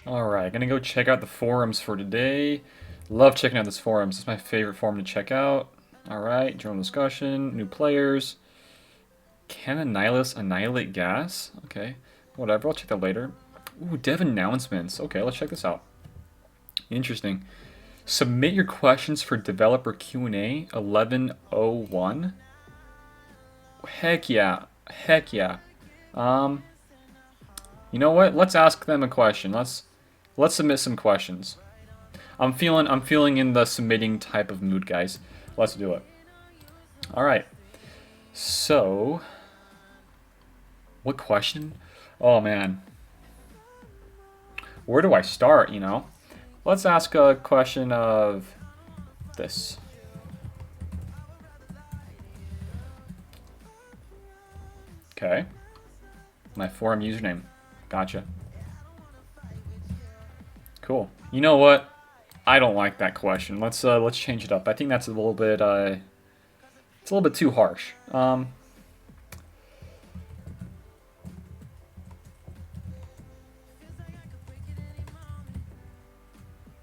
Alright, gonna go check out the forums for today. Love checking out this forums. It's my favorite forum to check out. Alright, journal discussion, new players. Can a nihilist annihilate gas? Okay, whatever, I'll check that later. Ooh, dev announcements. Okay, let's check this out. Interesting. Submit your questions for developer Q&A 1101. Heck yeah. Heck yeah. You know what? Let's ask them a question. Let's submit some questions. I'm feeling in the submitting type of mood, guys. Let's do it. All right. So, what question? Oh man. Where do I start, you know? Let's ask a question of this. Okay. My forum username. Gotcha. Cool. You know what? I don't like that question. Let's change it up. I think that's a little bit it's a little bit too harsh.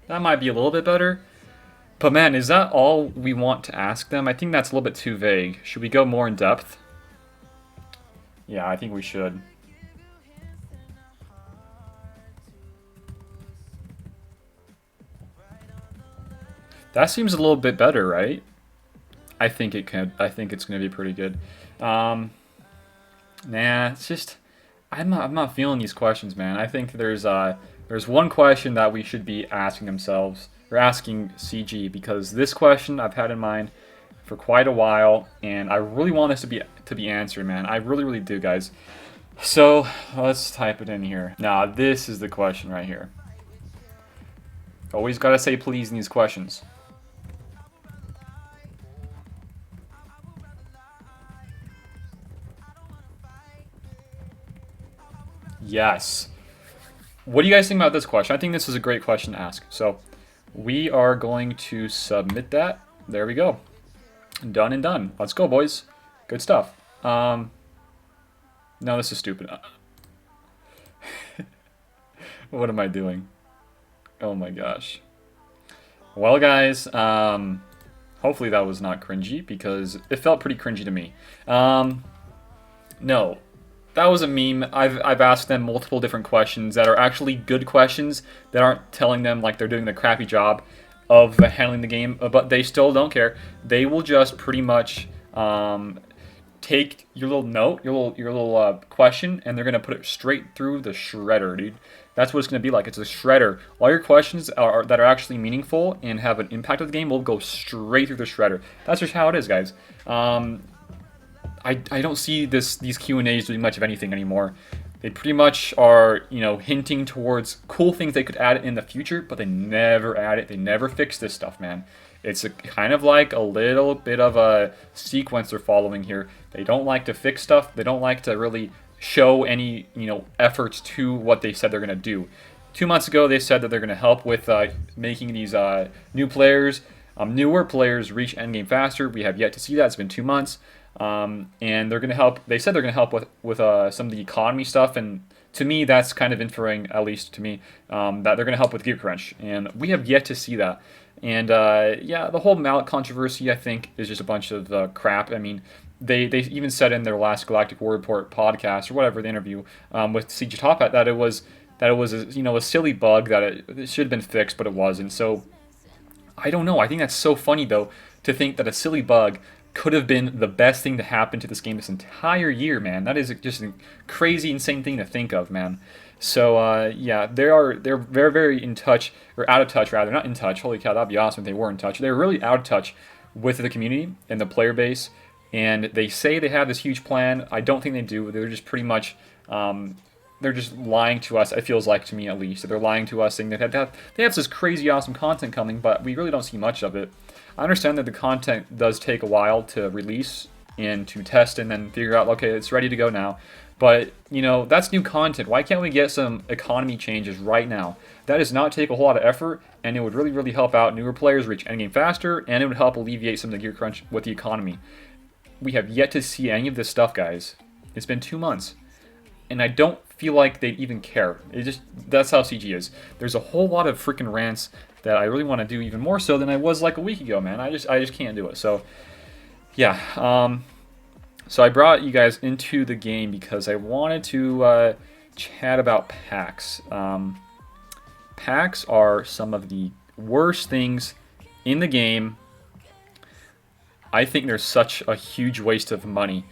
That might be a little bit better. But man, is that all we want to ask them? I think that's a little bit too vague. Should we go more in depth? Yeah, I think we should. That seems a little bit better, right? I think it could. I think it's going to be pretty good. Nah, it's just I'm not feeling these questions, man. I think there's one question that we should be asking themselves or asking CG because this question I've had in mind for quite a while, and I really want this to be answered, man. I really do, guys. So let's type it in here. Now this is the question right here. Always gotta say please in these questions. Yes. What do you guys think about this question? I think this is a great question to ask. So we are going to submit that. There we go. Done and done. Let's go, boys. Good stuff. No, this is stupid. What am I doing? Oh my gosh. Well, guys, hopefully that was not cringy because it felt pretty cringy to me. No, that was a meme. I've asked them multiple different questions that are actually good questions that aren't telling them like they're doing the crappy job of handling the game, but they still don't care. They will just pretty much take your little note, your little question, and they're gonna put it straight through the shredder, dude. That's what it's gonna be like. It's a shredder. All your questions that are actually meaningful and have an impact on the game will go straight through the shredder. That's just how it is, guys. I don't see these Q&As doing much of anything anymore. They pretty much are, you know, hinting towards cool things they could add in the future, but they never add it. They never fix this stuff, man. It's kind of like a little bit of a sequence they're following here. They don't like to fix stuff. They don't like to really show any, you know, efforts to what they said they're going to do. 2 months ago, they said that they're going to help with making these new players, newer players reach endgame faster. We have yet to see that. It's been 2 months. And they're going to help. They said they're going to help with some of the economy stuff, and to me, that's kind of inferring, at least to me, that they're going to help with Gear Crunch, and we have yet to see that. And yeah, the whole mallet controversy, I think, is just a bunch of crap. I mean, they even said in their last Galactic War Report podcast or whatever the interview with CG Top Hat that it was a, you know, a silly bug that it should have been fixed, but it wasn't. So I don't know. I think that's so funny though to think that a silly bug could have been the best thing to happen to this game this entire year, man. That is just a crazy, insane thing to think of, man. So yeah, they're very in touch, or out of touch rather, not in touch. Holy cow, that'd be awesome if they were in touch. They're really out of touch with the community and the player base, and they say they have this huge plan. I don't think they do. They're just pretty much. They're just lying to us. It feels like, to me at least, they're lying to us, saying that they have this crazy awesome content coming, but we really don't see much of it. I understand that the content does take a while to release and to test and then figure out, okay, it's ready to go now. But, you know, that's new content. Why can't we get some economy changes right now? That does not take a whole lot of effort, and it would really help out newer players reach endgame faster, and it would help alleviate some of the gear crunch with the economy. We have yet to see any of this stuff, guys. It's been 2 months. And I don't feel like they'd even care. That's how CG is. There's a whole lot of freaking rants that I really want to do even more so than I was like a week ago, man. I just can't do it. So yeah, so I brought you guys into the game because I wanted to chat about packs. Packs are some of the worst things in the game. I think they're such a huge waste of money.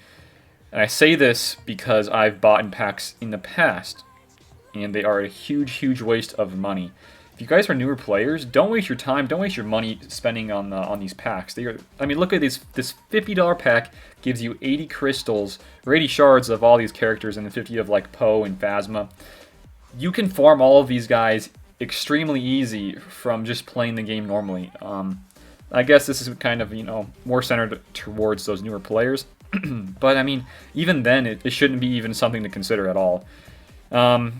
And I say this because I've bought in packs in the past, and they are a huge, huge waste of money. If you guys are newer players, don't waste your time, don't waste your money spending on these packs. I mean, look at this $50 pack gives you 80 crystals, or 80 shards of all these characters, and then 50 of like Poe and Phasma. You can farm all of these guys extremely easy from just playing the game normally. I guess this is kind of, more centered towards those newer players. But, I mean, even then, it shouldn't be even something to consider at all.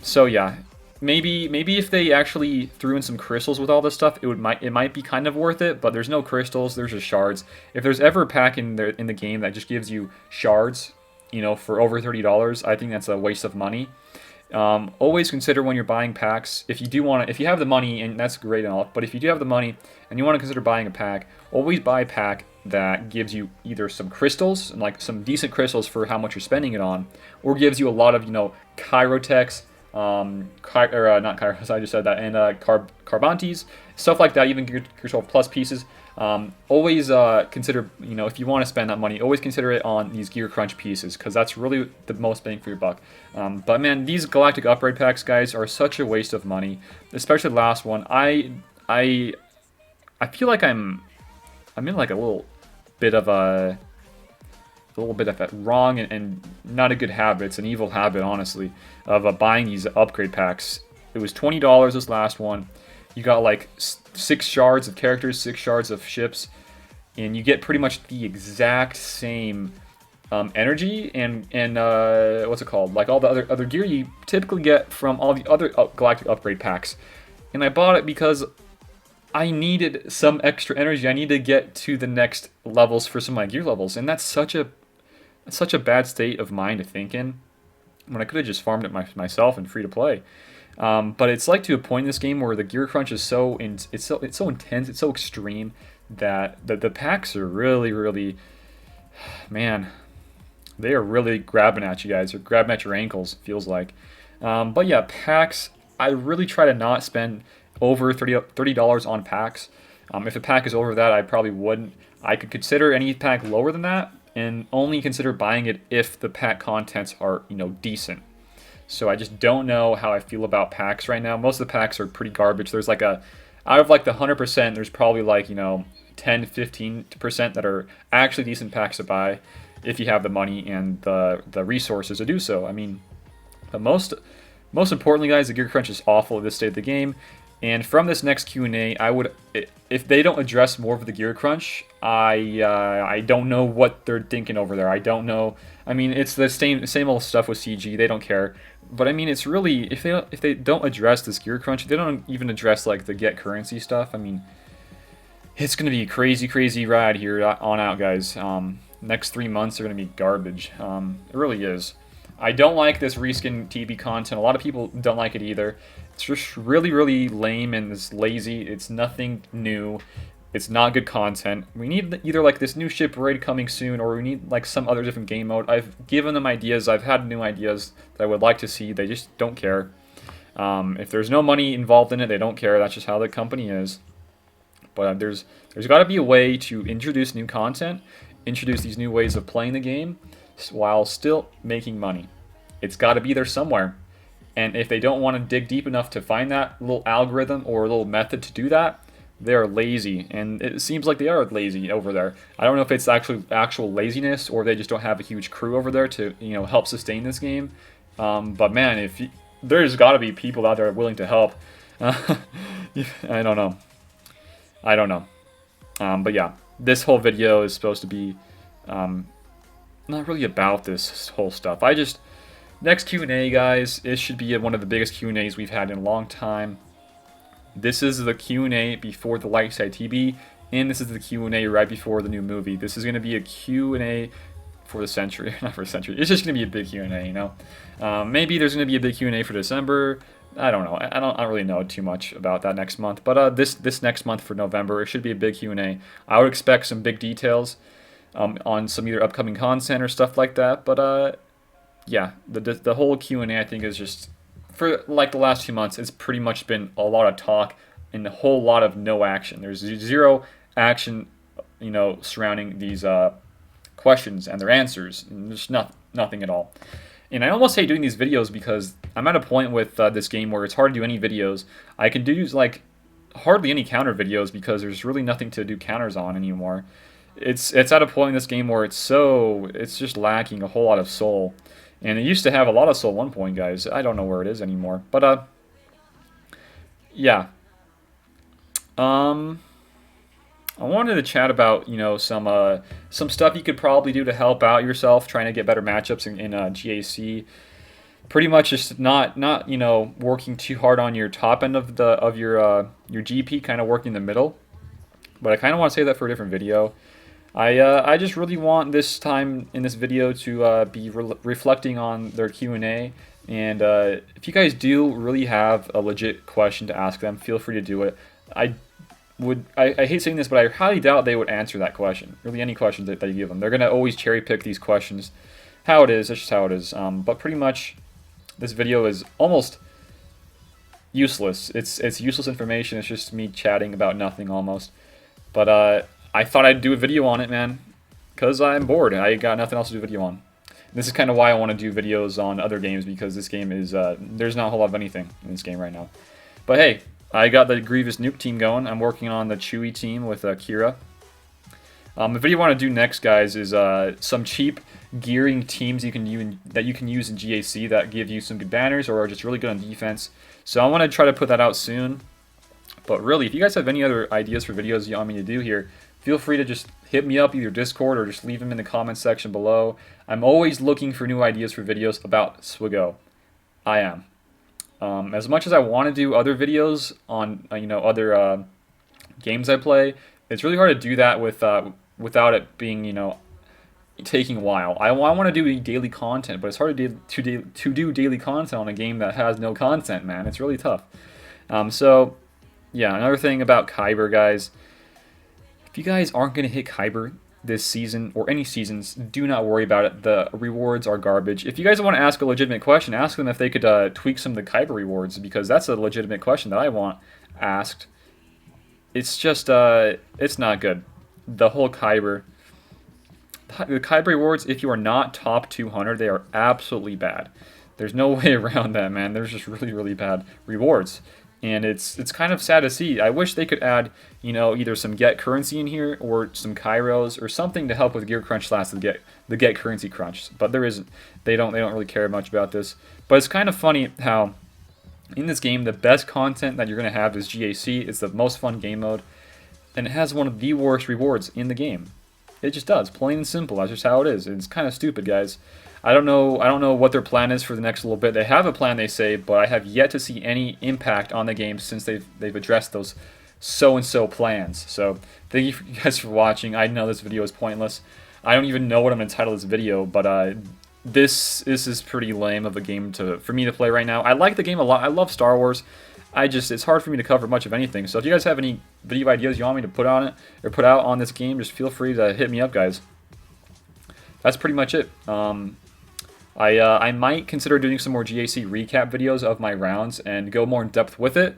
So, yeah. Maybe if they actually threw in some crystals with all this stuff, it might be kind of worth it, but there's no crystals, there's just shards. If there's ever a pack in the game that just gives you shards, for over $30, I think that's a waste of money. Always consider when you're buying packs, if you have the money, and that's great and all, but if you do have the money and you want to consider buying a pack, always buy a pack that gives you either some crystals, like some decent crystals for how much you're spending it on, or gives you a lot of, Kyrotechs, not Kairos, I just said that, and Carbantes, stuff like that, even Gear 12 Plus pieces. Always consider, if you want to spend that money, always consider it on these Gear Crunch pieces, because that's really the most bang for your buck. But man, these Galactic Upgrade packs, guys, are such a waste of money, especially the last one. I feel like I'm in like a little bit of a wrong and not a good habit. It's an evil habit, honestly, of buying these upgrade packs. It was $20 this last one. You got like 6 shards of characters, 6 shards of ships, and you get pretty much the exact same energy and what's it called? Like all the other gear you typically get from all the other Galactic Upgrade packs. And I bought it because I needed some extra energy. I needed to get to the next levels for some of my gear levels, and that's such a bad state of mind to think in, when I could have just farmed it myself and free to play. But it's like to a point in this game where the gear crunch is so intense, it's so extreme that the packs are really, really, man, they are really grabbing at you guys. They're grabbing at your ankles, it feels like. But yeah, packs, I really try to not spend over $30 on packs. If a pack is over that, I probably wouldn't. I could consider any pack lower than that, and only consider buying it if the pack contents are, decent. So I just don't know how I feel about packs right now. Most of the packs are pretty garbage. There's like out of like the 100%, there's probably like, 10-15% that are actually decent packs to buy if you have the money and the resources to do so. I mean, the most importantly, guys, the gear crunch is awful at this state of the game. And from this next Q&A, if they don't address more of the gear crunch, I don't know what they're thinking over there. I don't know. I mean, it's the same old stuff with CG. They don't care. But I mean, it's really, if they don't address this gear crunch, if they don't even address like the get currency stuff, I mean, it's gonna be a crazy, crazy ride here on out, guys. Next 3 months are gonna be garbage. It really is. I don't like this reskin TB content. A lot of people don't like it either. It's just really, really lame and it's lazy. It's nothing new. It's not good content. We need either like this new ship raid coming soon, or we need like some other different game mode. I've given them ideas. I've had new ideas that I would like to see. They just don't care. If there's no money involved in it, they don't care. That's just how the company is. But there's got to be a way to introduce new content, introduce these new ways of playing the game, while still making money. It's got to be there somewhere. And if they don't want to dig deep enough to find that little algorithm or a little method to do that, they're lazy. And it seems like they are lazy over there. I don't know if it's actual laziness, or they just don't have a huge crew over there to help sustain this game. But man, there's got to be people out there willing to help. I don't know. But yeah, this whole video is supposed to be not really about this whole stuff. Next Q&A, guys, it should be one of the biggest Q&As we've had in a long time. This is the Q&A before the Lightside TB, and this is the Q&A right before the new movie. This is going to be a Q&A for the century. Not for the century. It's just going to be a big Q&A, you know. Maybe there's going to be a big Q&A for December. I don't know. I don't really know too much about that next month. But this next month for November, it should be a big Q&A. I would expect some big details on some either upcoming content or stuff like that. But yeah, the whole Q&A I think is just, for like the last 2 months, it's pretty much been a lot of talk and a whole lot of no action. There's zero action, you know, surrounding these questions and their answers. And there's nothing at all. And I almost hate doing these videos because I'm at a point with this game where it's hard to do any videos. I can do like hardly any counter videos because there's really nothing to do counters on anymore. It's at a point in this game where it's just lacking a whole lot of soul. And it used to have a lot of soul at one point, guys. I don't know where it is anymore. But yeah. I wanted to chat about, you know, some stuff you could probably do to help out yourself trying to get better matchups in GAC. Pretty much just not you know, working too hard on your top end of your GP, kind of working in the middle. But I kind of want to say that for a different video. I just really want this time in this video to be reflecting on their Q&A. And if you guys do really have a legit question to ask them, feel free to do it. I hate saying this, but I highly doubt they would answer that question. Really, any question that you give them. They're going to always cherry pick these questions. How it is, that's just how it is. But pretty much, this video is almost useless. It's useless information. It's just me chatting about nothing almost. But I thought I'd do a video on it, man. Because I'm bored. I got nothing else to do a video on. And this is kind of why I want to do videos on other games, because this game is, there's not a whole lot of anything in this game right now. But hey, I got the Grievous Nuke team going. I'm working on the Chewie team with Kira. The video I want to do next, guys, is some cheap gearing teams that you can use in GAC that give you some good banners or are just really good on defense. So I want to try to put that out soon. But really, if you guys have any other ideas for videos you want me to do here, feel free to just hit me up, either Discord or just leave them in the comments section below. I'm always looking for new ideas for videos about SWGOH. I am. As much as I want to do other videos on you know, other games I play, it's really hard to do that without it being, you know, taking a while. I want to do daily content, but it's hard to do daily content on a game that has no content, man. It's really tough. So yeah, another thing about Kyber, guys. If you guys aren't going to hit Kyber this season, or any seasons, do not worry about it. The rewards are garbage. If you guys want to ask a legitimate question, ask them if they could tweak some of the Kyber rewards, because that's a legitimate question that I want asked. It's just, it's not good. The whole Kyber. The Kyber rewards, if you are not top 200, they are absolutely bad. There's no way around that, man. There's just really, really bad rewards. And it's kind of sad to see. I wish they could add, you know, either some get currency in here or some Kairos or something to help with gear crunch / the get currency crunch. But there isn't. They don't really care much about this. But it's kind of funny how in this game the best content that you're going to have is GAC. It's the most fun game mode, and it has one of the worst rewards in the game. It just does, plain and simple. That's just how it is. It's kind of stupid, guys. I don't know what their plan is for the next little bit. They have a plan, they say, but I have yet to see any impact on the game since they've addressed those so-and-so plans. So thank you guys for watching. I know this video is pointless. I don't even know what I'm going to title this video, but this is pretty lame of a game for me to play right now. I like the game a lot. I love Star Wars. It's hard for me to cover much of anything. So if you guys have any video ideas you want me to put on it or put out on this game, just feel free to hit me up, guys. That's pretty much it. I might consider doing some more GAC recap videos of my rounds and go more in depth with it.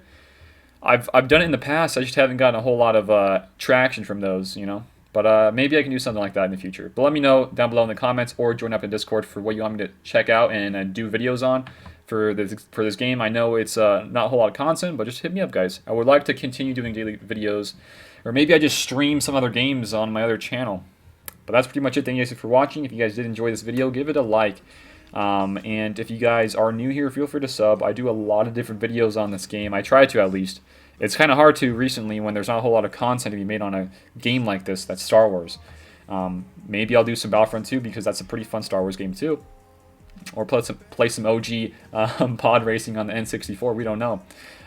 I've done it in the past. I just haven't gotten a whole lot of traction from those, you know. But maybe I can do something like that in the future. But let me know down below in the comments, or join up in Discord for what you want me to check out and do videos on for this game. I know it's not a whole lot of content, but just hit me up, guys. I would like to continue doing daily videos, or maybe I just stream some other games on my other channel. But that's pretty much it. Thank you guys for watching. If you guys did enjoy this video, give it a like. And if you guys are new here, feel free to sub. I do a lot of different videos on this game. I try to, at least. It's kind of hard to recently when there's not a whole lot of content to be made on a game like this that's Star Wars. Maybe I'll do some Battlefront 2 because that's a pretty fun Star Wars game too. Or play some OG pod racing on the N64. We don't know.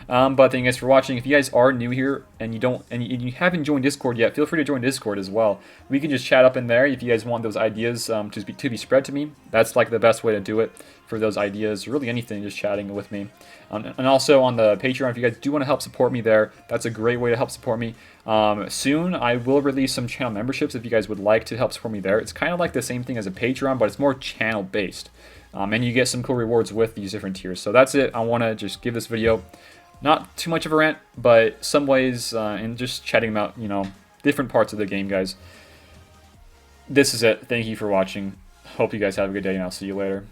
But thank you guys for watching. If you guys are new here and you haven't joined Discord yet, feel free to join Discord as well. We can just chat up in there if you guys want those ideas to be spread to me. That's like the best way to do it for those ideas. Really anything, just chatting with me. And also on the Patreon, if you guys do want to help support me there, that's a great way to help support me. Soon I will release some channel memberships if you guys would like to help support me there. It's kind of like the same thing as a Patreon, but it's more channel based. And you get some cool rewards with these different tiers. So that's it. I want to just give this video not too much of a rant, but some ways and just chatting about, different parts of the game, guys. This is it. Thank you for watching. Hope you guys have a good day, and I'll see you later.